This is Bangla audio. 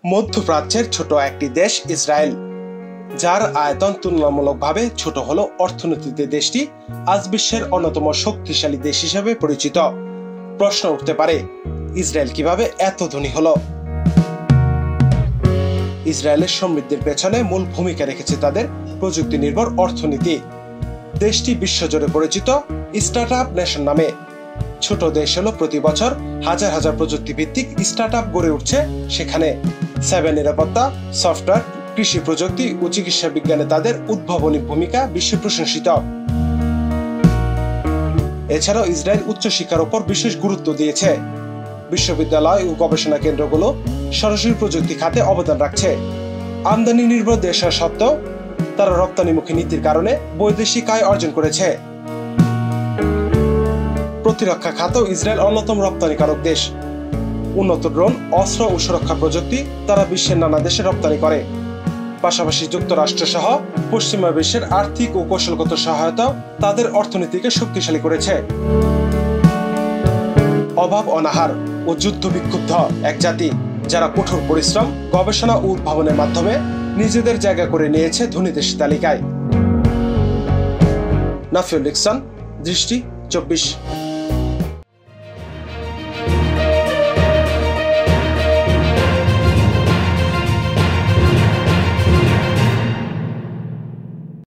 মধ্যপ্রাচ্যের ছোট একটি দেশ ইসরায়েল, যার আয়তন তুলনামূলকভাবে ছোট হলেও অর্থনীতিতে দেশটি আজ বিশ্বের অন্যতম শক্তিশালী দেশ হিসেবে পরিচিত। প্রশ্ন উঠতে পারে, ইসরায়েল কিভাবে এত ধনী হলো? ইসরায়েলের সমৃদ্ধির পেছনে মূল ভূমিকা রেখেছে তাদের প্রযুক্তি নির্ভর অর্থনীতি। দেশটি বিশ্বজুড়ে পরিচিত স্টার্টআপ নেশন নামে। ছোট দেশ হলো প্রতি বছর হাজার হাজার প্রযুক্তি ভিত্তিক স্টার্টআপ গড়ে উঠছে সেখানে। সাইবার নিরাপত্তা, সফটওয়্যার, কৃষি প্রযুক্তি ও চিকিৎসা বিজ্ঞানে তাদের উদ্ভাবনী ভূমিকা বিশ্বে প্রশংসিত। এছাড়াও ইসরায়েল উচ্চশিক্ষার উপর বিশেষ গুরুত্ব দিয়েছে। বিশ্ববিদ্যালয় ও গবেষণা কেন্দ্রগুলো সরাসরি প্রযুক্তি খাতে অবদান রাখছে। আমদানি নির্ভর দেশ হওয়া সত্ত্বেও তারা রপ্তানিমুখী নীতির কারণে বৈদেশিক আয় অর্জন করেছে। প্রতিরক্ষা খাতেও ইসরায়েল অন্যতম রপ্তানিকারক দেশ। উন্নত ড্রোন, অস্ত্র ও সুরক্ষা প্রযুক্তি তারা বিশ্বের নানা দেশে রপ্তানি করে। পাশাপাশি যুক্তরাষ্ট্র সহ পশ্চিমা বিশ্বের আর্থিক ও কৌশলগত সহায়তা তাদের অর্থনীতিকে শক্তিশালী করেছে। অভাব, অনাহার ও যুদ্ধ বিক্ষুব্ধ এক জাতি, যারা কঠোর পরিশ্রম, গবেষণা ও উদ্ভাবনের মাধ্যমে নিজেদের জায়গা করে নিয়েছে ধনী দেশের তালিকায়। নাফিউল ইহসান, দৃষ্টি 24।